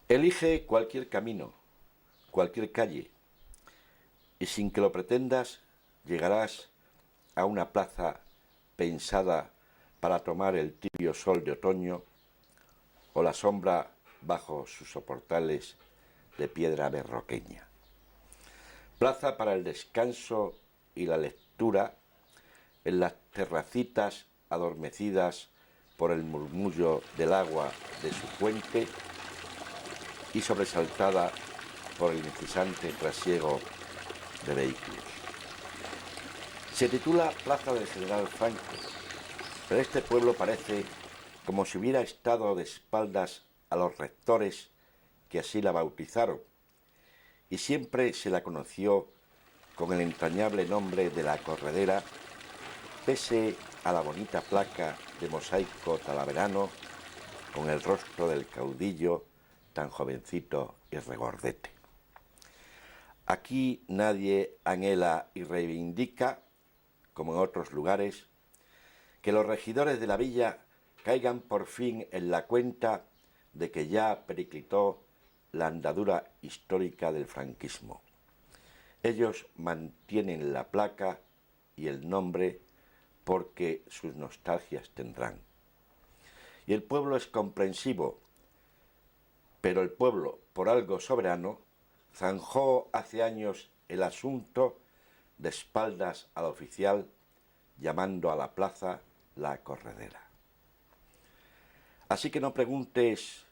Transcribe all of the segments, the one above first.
Elige cualquier camino, cualquier calle, y sin que lo pretendas, llegarás a una plaza pensada para tomar el tibio sol de otoño o la sombra bajo sus soportales de piedra berroqueña. Plaza para el descanso y la lectura en las terracitas adormecidas por el murmullo del agua de su fuente y sobresaltada por el incesante trasiego de vehículos. Se titula Plaza del General Franco, pero este pueblo parece como si hubiera estado de espaldas a los rectores que así la bautizaron, y siempre se la conoció con el entrañable nombre de La Corredera, pese a la bonita placa de mosaico talaverano con el rostro del caudillo tan jovencito y regordete. Aquí nadie anhela y reivindica, como en otros lugares, que los regidores de la villa caigan por fin en la cuenta de que ya periclitó la andadura histórica del franquismo. Ellos mantienen la placa y el nombre porque sus nostalgias tendrán. Y el pueblo es comprensivo, pero el pueblo, por algo soberano, zanjó hace años el asunto de espaldas al oficial, llamando a la plaza La Corredera. Así que no preguntes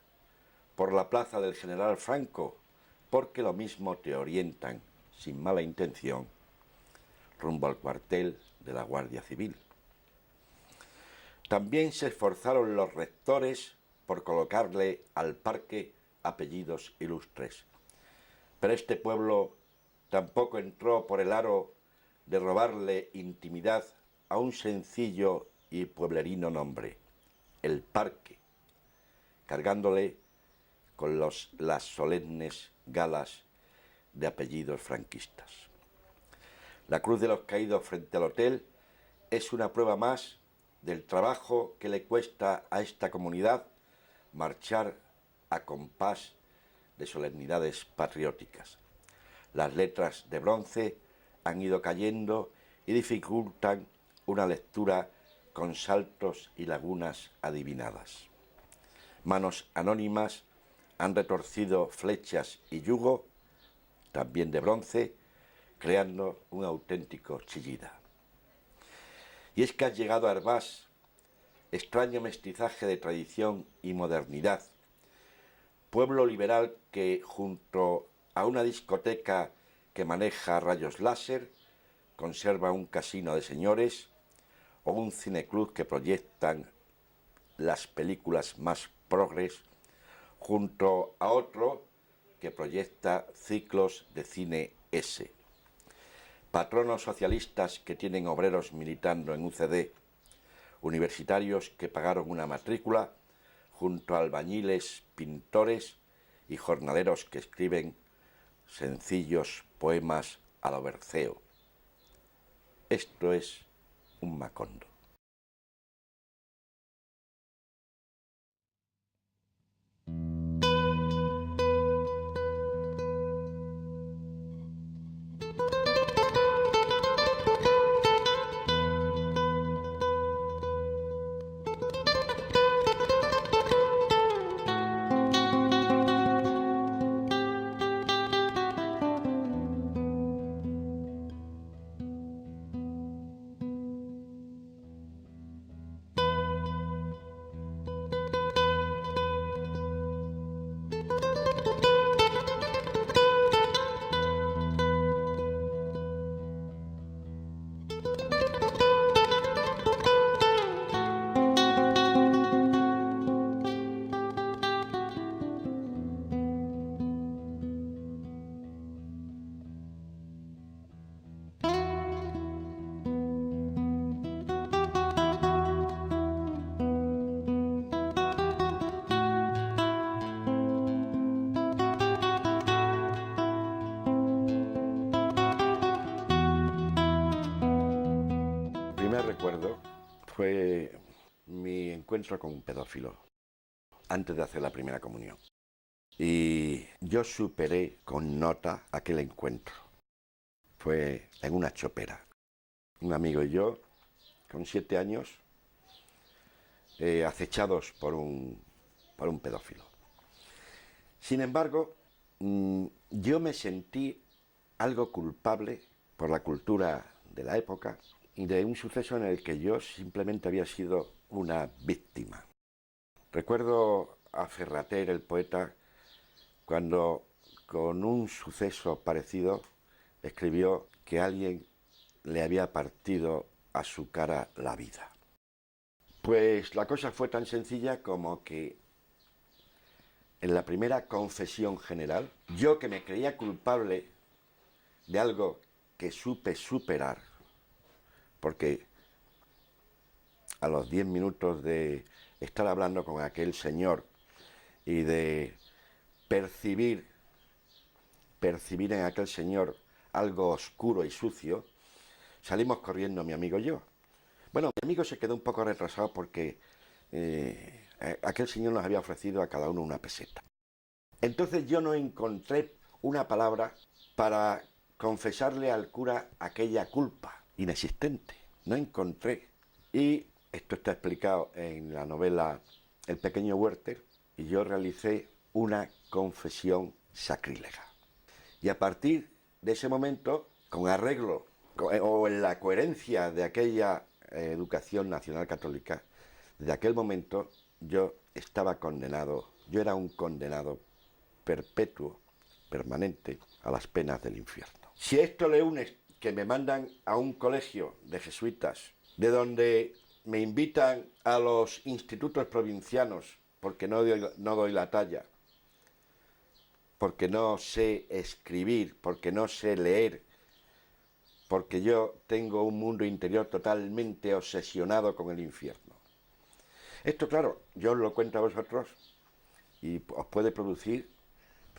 por la plaza del General Franco, porque lo mismo te orientan, sin mala intención, rumbo al cuartel de la Guardia Civil. También se esforzaron los rectores por colocarle al parque apellidos ilustres, pero este pueblo tampoco entró por el aro de robarle intimidad a un sencillo y pueblerino nombre, el Parque, cargándole con las solemnes galas de apellidos franquistas. La Cruz de los Caídos frente al hotel es una prueba más del trabajo que le cuesta a esta comunidad marchar a compás de solemnidades patrióticas. Las letras de bronce han ido cayendo y dificultan una lectura con saltos y lagunas adivinadas. Manos anónimas han retorcido flechas y yugo, también de bronce, creando un auténtico chillida. Y es que has llegado a Hervás, extraño mestizaje de tradición y modernidad, pueblo liberal que, junto a una discoteca que maneja rayos láser, conserva un casino de señores o un cineclub que proyectan las películas más progres, junto a otro que proyecta ciclos de cine S. Patronos socialistas que tienen obreros militando en UCD, universitarios que pagaron una matrícula, junto a albañiles, pintores y jornaleros que escriben sencillos poemas a lo Berceo. Esto es un Macondo. Recuerdo fue mi encuentro con un pedófilo antes de hacer la primera comunión. y yo superé con nota aquel encuentro. Fue en una chopera. Un amigo y yo, con 7 años, acechados por un pedófilo. Sin embargo, yo me sentí algo culpable por la cultura de la época y de un suceso en el que yo simplemente había sido una víctima. Recuerdo a Ferrater, el poeta, cuando con un suceso parecido escribió que alguien le había partido a su cara la vida. Pues la cosa fue tan sencilla como que en la primera confesión general, yo que me creía culpable de algo que supe superar, porque a los 10 minutos de estar hablando con aquel señor y de percibir en aquel señor algo oscuro y sucio, salimos corriendo mi amigo y yo. Bueno, mi amigo se quedó un poco retrasado porque aquel señor nos había ofrecido a cada uno una peseta. Entonces yo no encontré una palabra para confesarle al cura aquella culpa inexistente. No encontré. Y esto está explicado en la novela El pequeño Werther, y yo realicé una confesión sacrílega. Y a partir de ese momento, con arreglo o en la coherencia de aquella educación nacional católica, de aquel momento yo estaba condenado, yo era un condenado perpetuo, permanente, a las penas del infierno. Si esto le unes que me mandan a un colegio de jesuitas, de donde me invitan a los institutos provincianos porque no doy la talla, porque no sé escribir, porque no sé leer, porque yo tengo un mundo interior totalmente obsesionado con el infierno. Esto, claro, yo os lo cuento a vosotros y os puede producir,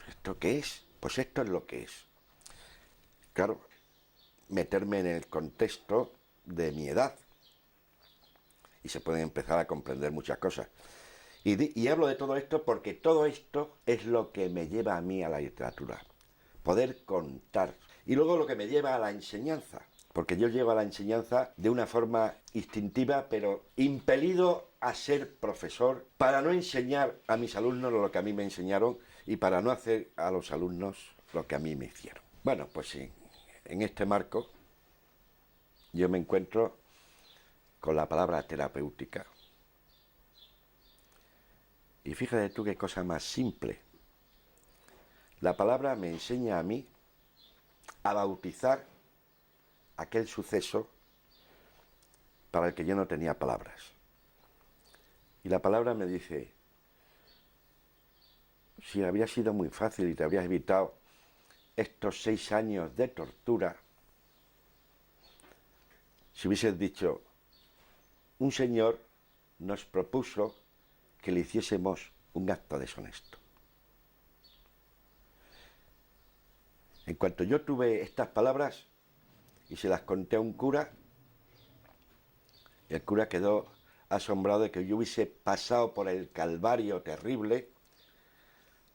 ¿esto qué es? Pues esto es lo que es. Claro, meterme en el contexto de mi edad y se pueden empezar a comprender muchas cosas. Y hablo de todo esto porque todo esto es lo que me lleva a mí a la literatura, poder contar. Y luego lo que me lleva a la enseñanza, porque yo llevo a la enseñanza de una forma instintiva, pero impelido a ser profesor para no enseñar a mis alumnos lo que a mí me enseñaron y para no hacer a los alumnos lo que a mí me hicieron. Bueno, pues sí, en este marco yo me encuentro con la palabra terapéutica. Y fíjate tú qué cosa más simple. La palabra me enseña a mí a bautizar aquel suceso para el que yo no tenía palabras. Y la palabra me dice, si habría sido muy fácil y te habrías evitado estos 6 años de tortura, si hubieses dicho, un señor nos propuso que le hiciésemos un acto deshonesto. En cuanto yo tuve estas palabras y se las conté a un cura, el cura quedó asombrado de que yo hubiese pasado por el calvario terrible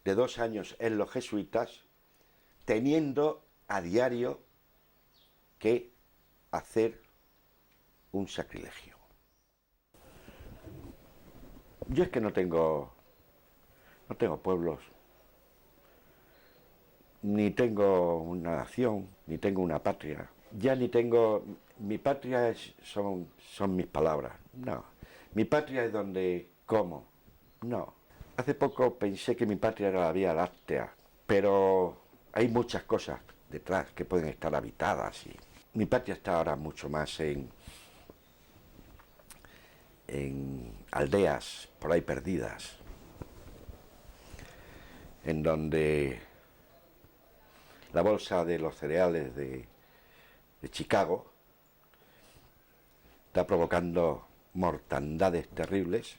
de 2 años en los jesuitas, teniendo a diario que hacer un sacrilegio. Yo es que no tengo pueblos, ni tengo una nación, ni tengo una patria. Ya ni tengo... Mi patria son mis palabras. No. Mi patria es donde como. No. Hace poco pensé que mi patria era la Vía Láctea, pero hay muchas cosas detrás que pueden estar habitadas. Y mi patria está ahora mucho más en aldeas por ahí perdidas, en donde la bolsa de los cereales de Chicago está provocando mortandades terribles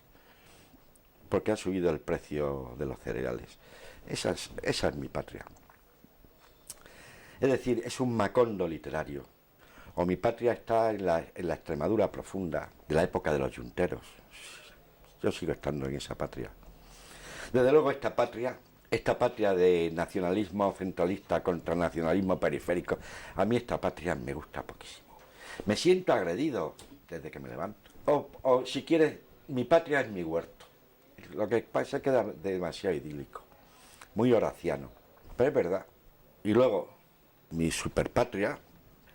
porque ha subido el precio de los cereales. Esa es mi patria. Es decir, es un macondo literario. O mi patria está en la Extremadura profunda de la época de los yunteros. Yo sigo estando en esa patria. Desde luego esta patria esta patria de nacionalismo centralista contra nacionalismo periférico, a mí esta patria me gusta poquísimo. Me siento agredido desde que me levanto. O si quieres, mi patria es mi huerto. Lo que pasa es que es demasiado idílico, muy horaciano, pero es verdad. Y luego, mi superpatria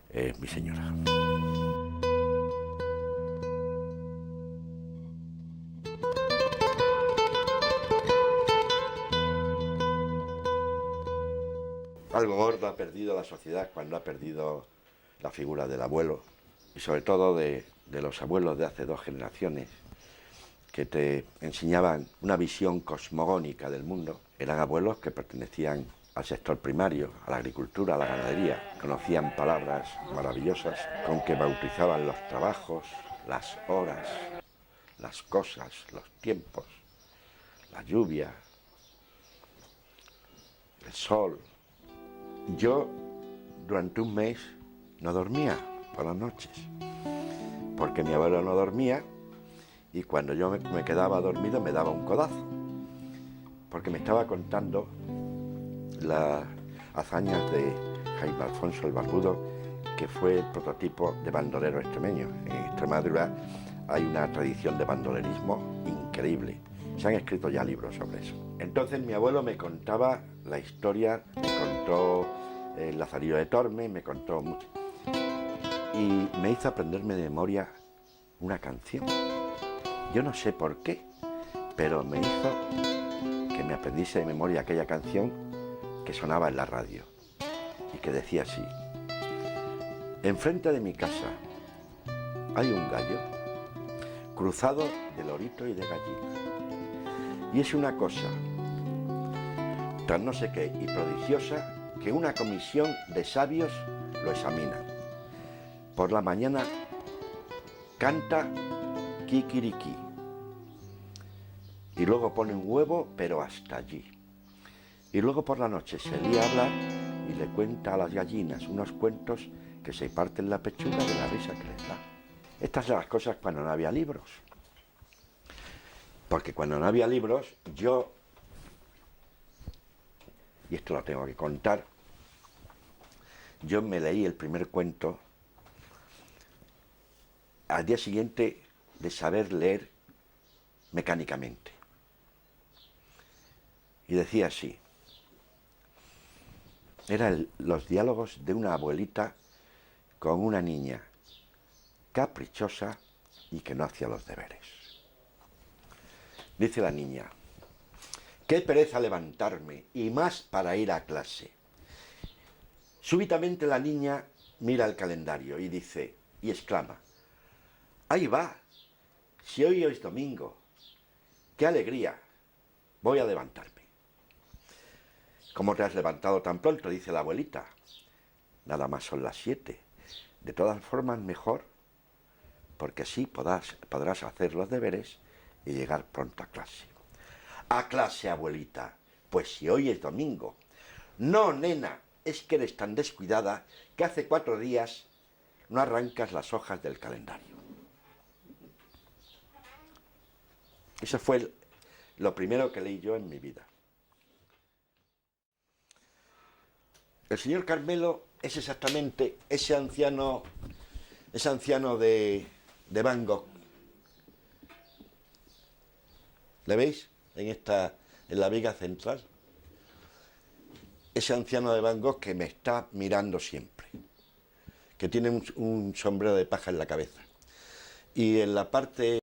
es mi señora. Algo gordo ha perdido la sociedad cuando ha perdido la figura del abuelo, y sobre todo de los abuelos de hace 2 generaciones, que te enseñaban una visión cosmogónica del mundo. Eran abuelos que pertenecían al sector primario, a la agricultura, a la ganadería. Conocían palabras maravillosas con que bautizaban los trabajos, las horas, las cosas, los tiempos, la lluvia, el sol. Yo, durante un mes, no dormía por las noches, porque mi abuelo no dormía, y cuando yo me quedaba dormido me daba un codazo, porque me estaba contando las hazañas de Jaime Alfonso el Barbudo, que fue el prototipo de bandolero extremeño. En Extremadura hay una tradición de bandolerismo increíble. Se han escrito ya libros sobre eso. Entonces mi abuelo me contaba la historia, me contó el Lazarillo de Tormes, me contó mucho. Y me hizo aprenderme de memoria una canción. Yo no sé por qué, pero me hizo que me aprendiese de memoria aquella canción que sonaba en la radio y que decía así: enfrente de mi casa hay un gallo cruzado de lorito y de gallina, y es una cosa tan no sé qué y prodigiosa que una comisión de sabios lo examina. Por la mañana canta kikiriki y luego pone un huevo, pero hasta allí. Y luego por la noche se lía a hablar y le cuenta a las gallinas unos cuentos que se parten la pechuga de la risa que les da. Estas son las cosas cuando no había libros. Porque cuando no había libros, yo, y esto lo tengo que contar, yo me leí el primer cuento al día siguiente de saber leer mecánicamente. Y decía así: eran los diálogos de una abuelita con una niña caprichosa y que no hacía los deberes. Dice la niña: qué pereza levantarme, y más para ir a clase. Súbitamente la niña mira el calendario y dice, y exclama: ahí va, si hoy es domingo, qué alegría, voy a levantarme. ¿Cómo te has levantado tan pronto?, dice la abuelita. Nada más son las 7. De todas formas, mejor, porque así podrás hacer los deberes y llegar pronto a clase. ¿A clase, abuelita? Pues si hoy es domingo. No, nena, es que eres tan descuidada que hace 4 días no arrancas las hojas del calendario. Eso fue lo primero que leí yo en mi vida. El señor Carmelo es exactamente ese anciano de Van Gogh. ¿Le veis? En la viga central. Ese anciano de Van Gogh que me está mirando siempre, que tiene un sombrero de paja en la cabeza. Y en la parte